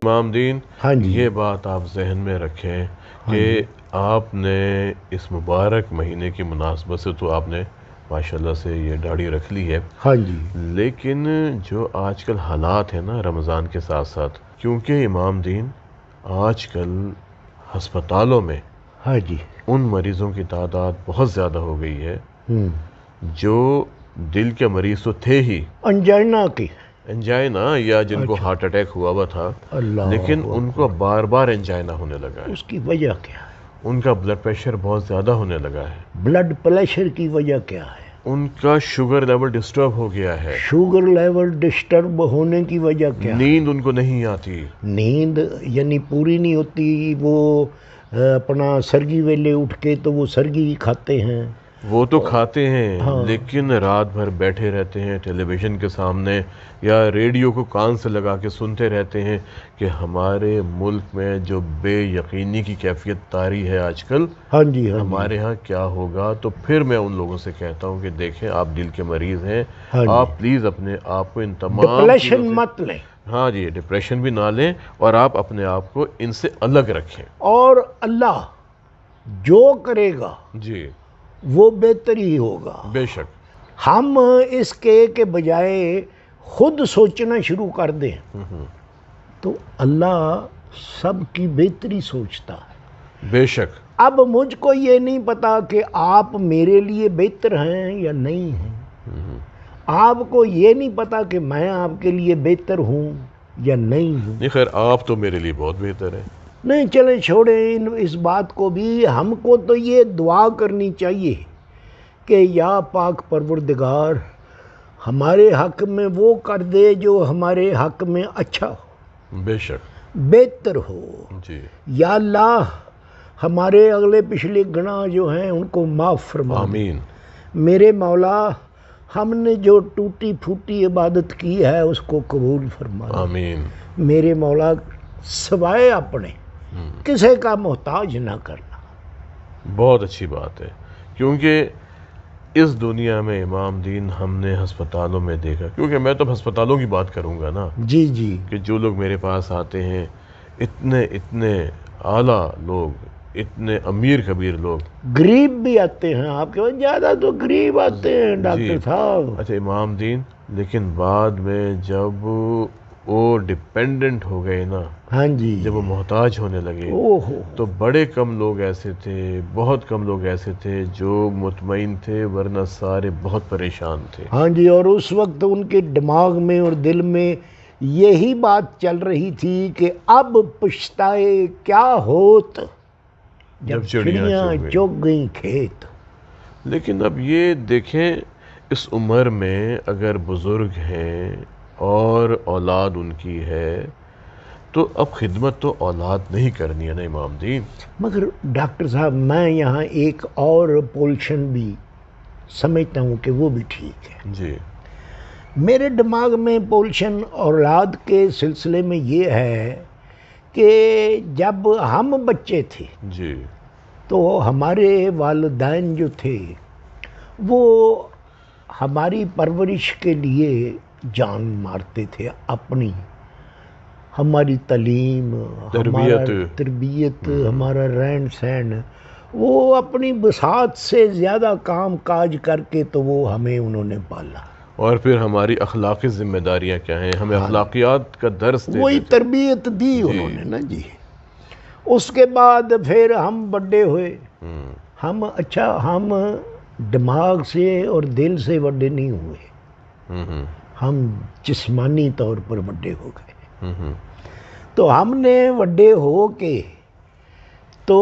امام دین، ہاں جی، یہ بات آپ ذہن میں رکھیں کہ آپ نے اس مبارک مہینے کی مناسبت سے تو آپ نے ماشاءاللہ سے یہ داڑھی رکھ لی ہے، ہاں جی، لیکن جو آج کل حالات ہیں نا رمضان کے ساتھ ساتھ، کیونکہ امام دین آج کل ہسپتالوں میں ہاں جی، ان مریضوں کی تعداد بہت زیادہ ہو گئی ہے جو دل کے مریض تو تھے ہی، انجائنا کی، انجائنا یا جن کو اچھا، ہارٹ اٹیک ہوا ہوا تھا، لیکن اللہ ان کو اکبر، بار بار انجائنا ہونے لگا ہے، اس کی وجہ کیا ہے؟ ان کا بلڈ پریشر بہت زیادہ ہونے لگا ہے، بلڈ پریشر کی وجہ کیا ہے؟ ان کا شوگر لیول ڈسٹرب ہو گیا ہے، شوگر لیول ڈسٹرب ہونے کی وجہ کیا ہے؟ نیند ان کو نہیں آتی، نیند یعنی پوری نہیں ہوتی، وہ اپنا سرگی ویلے اٹھ کے تو وہ سرگی ہی کھاتے ہیں، وہ تو کھاتے ہیں ہاں، لیکن رات بھر بیٹھے رہتے ہیں ٹیلی ویژن کے سامنے یا ریڈیو کو کان سے لگا کے سنتے رہتے ہیں کہ ہمارے ملک میں جو بے یقینی کی کیفیت طاری ہے آج کل، ہاں جی، ہاں جی، ہمارے ہاں کیا ہوگا۔ تو پھر میں ان لوگوں سے کہتا ہوں کہ دیکھیں آپ دل کے مریض ہیں، ہاں جی، آپ پلیز اپنے آپ کو ان تمام چیزوں ڈپریشن سے، مت لیں، ہاں جی، ڈپریشن بھی نہ لیں اور آپ اپنے آپ کو ان سے الگ رکھیں۔ اور اللہ جو کرے گا جی وہ بہتر ہی ہوگا۔ بے شک، ہم اس کے بجائے خود سوچنا شروع کر دیں تو اللہ سب کی بہتری سوچتا ہے۔ بے شک، اب مجھ کو یہ نہیں پتا کہ آپ میرے لیے بہتر ہیں یا نہیں ہیں، آپ کو یہ نہیں پتا کہ میں آپ کے لیے بہتر ہوں یا نہیں ہوں۔ نہیں خیر آپ تو میرے لیے بہت بہتر ہے۔ نہیں چلیں چھوڑیں اس بات کو بھی، ہم کو تو یہ دعا کرنی چاہیے کہ یا پاک پروردگار ہمارے حق میں وہ کر دے جو ہمارے حق میں اچھا ہو، بے شک، بہتر ہو۔ جی یا اللہ ہمارے اگلے پچھلے گناہ جو ہیں ان کو معاف فرما دے۔ آمین، میرے مولا ہم نے جو ٹوٹی پھوٹی عبادت کی ہے اس کو قبول فرما دے۔ آمین، میرے مولا سوائے اپنے کسی کا محتاج نہ کرنا۔ بہت اچھی بات ہے، کیونکہ اس دنیا میں امام دین ہم نے ہسپتالوں میں دیکھا، کیونکہ میں تو ہسپتالوں کی بات کروں گا نا، جی جی، کہ جو لوگ میرے پاس آتے ہیں اتنے اعلیٰ لوگ، اتنے امیر کبیر لوگ، غریب بھی آتے ہیں آپ کے پاس، زیادہ تو غریب آتے ہیں ڈاکٹر جی صاحب۔ اچھا امام دین، لیکن بعد میں جب وہ ڈپینڈنٹ ہو گئے نا، ہاں جی، جب وہ محتاج ہونے لگے اوہو، تو بڑے کم لوگ ایسے تھے، بہت کم لوگ ایسے تھے جو مطمئن تھے، ورنہ سارے بہت پریشان تھے۔ ہاں جی، اور اس وقت ان کے دماغ میں اور دل میں یہی بات چل رہی تھی کہ اب پچھتائے کیا ہوت جب چڑیاں چگ گئیں کھیت۔ لیکن اب یہ دیکھیں اس عمر میں اگر بزرگ ہیں اور اولاد ان کی ہے تو اب خدمت تو اولاد نہیں کرنی ہے نا امام دین۔ مگر ڈاکٹر صاحب میں یہاں ایک اور پولشن بھی سمجھتا ہوں کہ وہ بھی ٹھیک ہے۔ جی میرے دماغ میں پولشن اولاد کے سلسلے میں یہ ہے کہ جب ہم بچے تھے جی تو ہمارے والدین جو تھے وہ ہماری پرورش کے لیے جان مارتے تھے اپنی، ہماری تعلیم، ہمارا تربیت، ہمارا رہن سہن، وہ اپنی بساط سے زیادہ کام کاج کر کے تو وہ ہمیں انہوں نے پالا، اور پھر ہماری اخلاقی ذمہ داریاں کیا ہیں، ہمیں اخلاقیات کا درس وہی دیتے تھے۔ تربیت دی انہوں نے نا جی۔ اس کے بعد پھر ہم بڑے ہوئے، ہم دماغ سے اور دل سے بڑے نہیں ہوئے، ہم جسمانی طور پر بڑے ہو گئے۔ تو ہم نے بڑے ہو کے تو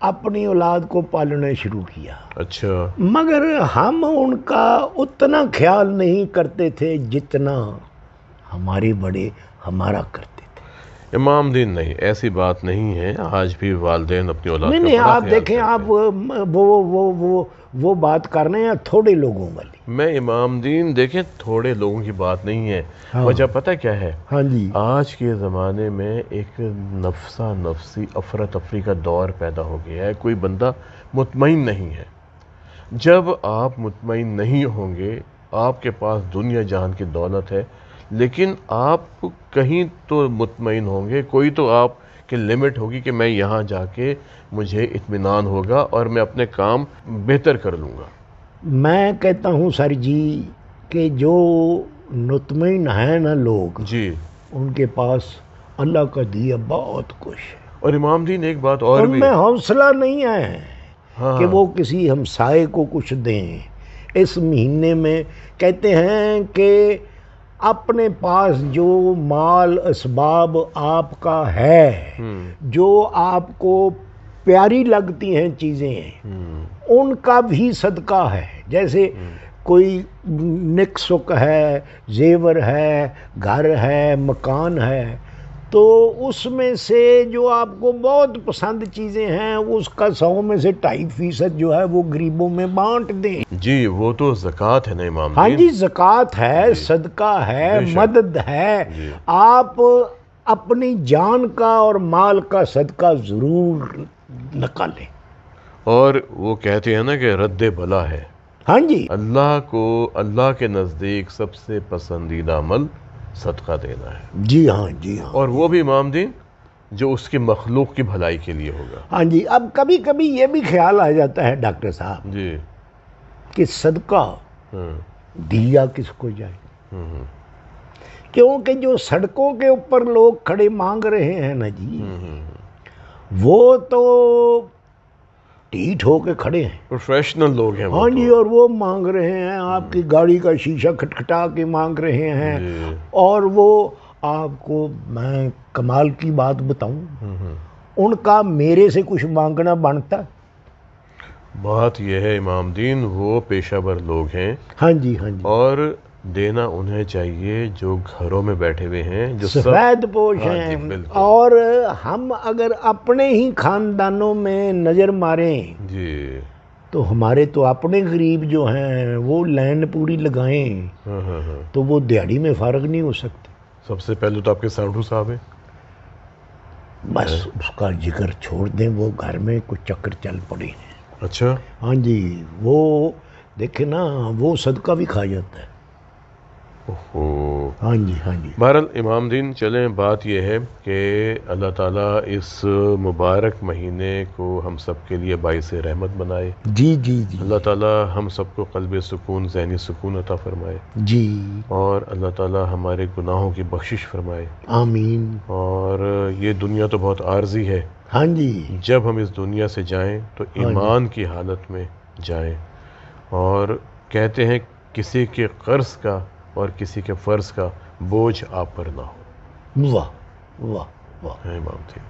اپنی اولاد کو پالنا شروع کیا، اچھا مگر ہم ان کا اتنا خیال نہیں کرتے تھے جتنا ہمارے بڑے ہمارا کرتے تھے۔ امام دین نہیں، ایسی بات نہیں ہے، آج بھی والدین اپنی اولاد کا نہیں بڑا آپ خیال دیکھیں، کرتے آپ ہیں۔ وہ بات کر رہے ہیں تھوڑے لوگوں والی۔ میں امام دین دیکھیں تھوڑے لوگوں کی بات نہیں ہے، ہاں وجہ پتہ کیا ہے؟ ہاں جی، آج کے زمانے میں ایک نفسا نفسی افراتفری کا دور پیدا ہو گیا ہے، کوئی بندہ مطمئن نہیں ہے۔ جب آپ مطمئن نہیں ہوں گے، آپ کے پاس دنیا جہان کی دولت ہے لیکن آپ کہیں تو مطمئن ہوں گے، کوئی تو آپ کی لمٹ ہوگی کہ میں یہاں جا کے مجھے اطمینان ہوگا اور میں اپنے کام بہتر کر لوں گا۔ میں کہتا ہوں سر جی کہ جو مطمئن ہیں نا لوگ، جی، ان کے پاس اللہ کا دیا بہت کچھ ہے، اور امام دین ایک بات اور ان بھی، میں حوصلہ نہیں ہے ہاں کہ وہ کسی ہمسائے کو کچھ دیں۔ اس مہینے میں کہتے ہیں کہ اپنے پاس جو مال اسباب آپ کا ہے، جو آپ کو پیاری لگتی ہیں چیزیں، ان کا بھی صدقہ ہے۔ جیسے کوئی نک سک ہے، زیور ہے، گھر ہے، مکان ہے، تو اس میں سے جو آپ کو بہت پسند چیزیں ہیں، اس کا 100 میں سے 2.5% جو ہے وہ غریبوں میں بانٹ دیں۔ جی وہ تو زکوٰۃ ہے نا امام ہاں دین۔ جی، زکوٰۃ ہے، صدقہ ہے، بے شک۔ مدد ہے۔ جی۔ آپ اپنی جان کا اور مال کا صدقہ ضرور نکالیں۔ اور وہ کہتے ہیں نا کہ رد بلا ہے، ہاں جی، اللہ کے نزدیک سب سے پسندیدہ عمل صدقہ دینا ہے، جی ہاں، جی ہاں۔ اور وہ بھی امام دین جو اس کی مخلوق کی بھلائی کے لیے ہوگا۔ ہاں جی، اب کبھی کبھی یہ بھی خیال آ جاتا ہے ڈاکٹر صاحب جی، کہ صدقہ ہاں، دیا کس کو جائے، ہاں، کیونکہ جو سڑکوں کے اوپر لوگ کھڑے مانگ رہے ہیں نا جی، وہ تو ٹھیٹ ہو کے کھڑے ہیں۔ پروفیشنل لوگ ہیں وہ ہاں جی، تو۔ اور وہ مانگ رہے ہیں، آپ کی گاڑی کا شیشہ کھٹکھٹا کے مانگ رہے ہیں، جی، اور وہ آپ کو میں کمال کی بات بتاؤں، ان کا میرے سے کچھ مانگنا بنتا؟ بات یہ ہے امام دین، وہ پیشہ ور لوگ ہیں، ہاں جی، ہاں جی، اور دینا انہیں چاہیے جو گھروں میں بیٹھے ہوئے ہیں، جو سفید پوش ہاں جی، ہیں۔ بالکل۔ اور ہم اگر اپنے ہی خاندانوں میں نظر ماریں جی، تو ہمارے تو اپنے غریب جو ہیں وہ لائن پوری لگائیں ہاں ہاں ہاں، تو وہ دیہڑی میں فارغ نہیں ہو سکتے۔ سب سے پہلے تو آپ کے سانڈو صاحب ہیں۔ بس اس کا ذکر چھوڑ دیں، وہ گھر میں کچھ چکر چل پڑے ہیں۔ اچھا، ہاں جی، وہ دیکھیں نا، وہ صدقہ بھی کھا جاتا ہے۔ اوہو۔ ہاں جی، ہاں جی، بہرحال امام دین چلیں، بات یہ ہے کہ اللہ تعالیٰ اس مبارک مہینے کو ہم سب کے لیے باعث رحمت بنائے۔ جی جی جی اللہ تعالیٰ ہم سب کو قلب سکون، ذہنی سکون عطا فرمائے، جی، اور اللہ تعالیٰ ہمارے گناہوں کی بخشش فرمائے۔ آمین۔ اور یہ دنیا تو بہت عارضی ہے، ہاں جی، جب ہم اس دنیا سے جائیں تو ایمان کی حالت میں جائیں، اور کہتے ہیں کسی کے قرض کا اور کسی کے فرض کا بوجھ آپ پر نہ ہو۔ واہ واہ واہ۔ ہے امام دین۔